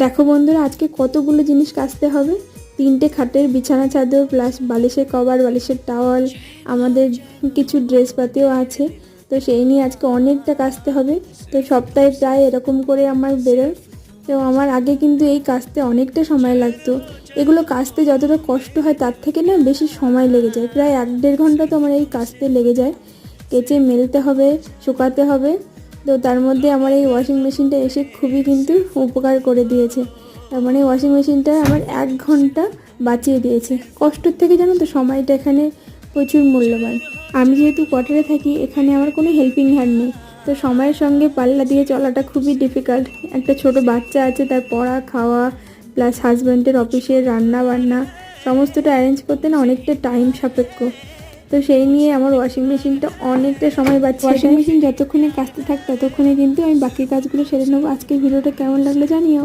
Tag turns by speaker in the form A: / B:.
A: দেখো বন্ধুরা, আজকে কতগুলো জিনিস কাচতে হবে। 3টে খাটের বিছানা চাদর প্লাস বালিশের কভার, বালিশের টাওয়াল, আমাদের কিছু ড্রেসপাতিও আছে। তো সেই নিয়ে আজকে অনেকটা কাচতে হবে। তো সপ্তাহে প্রায় এরকম করে আমার বেরোয়। তো আমার আগে কিন্তু এই কাচতে অনেকটা সময় লাগতো। এগুলো কাচতে যতটা কষ্ট হয় তার থেকে না বেশি সময় লেগে যায়, প্রায় 1-1.5 ঘন্টা তো আমার এই কাচতে লেগে যায়। কেচে মেলতে হবে, শুকাতে হবে। তো তার মধ্যে আমার এই ওয়াশিং মেশিনটা এসে খুবই কিন্তু উপকার করে দিয়েছে। তার মানে ওয়াশিং মেশিনটা আমার 1 ঘন্টা বাঁচিয়ে দিয়েছে। কষ্টর থেকে জানো তো সময়টা এখানে প্রচুর মূল্যবান। আমি যেহেতু কোয়ার্টারে থাকি, এখানে আমার কোনো হেল্পিং হ্যান্ড নেই। তো সময়ের সঙ্গে পাল্লা দিয়ে চলাটা খুবই ডিফিকাল্ট। একটা ছোট বাচ্চা আছে, তার পড়া খাওয়া প্লাস হাজব্যান্ডের অফিসের রান্না বান্না সমস্তটা অ্যারেঞ্জ করতে না অনেকটা টাইম সাপেক্ষ। তো সেই নিয়ে আমার ওয়াশিং মেশিনটা অনেকটা সময় বাঁচিয়ে দেয়। ওয়াশিং মেশিন যতক্ষণে কাচতে থাক ততক্ষণে কিন্তু আমি বাকি কাজগুলো সেরে নেবো। আজকের ভিডিওটা কেমন লাগলো জানিও।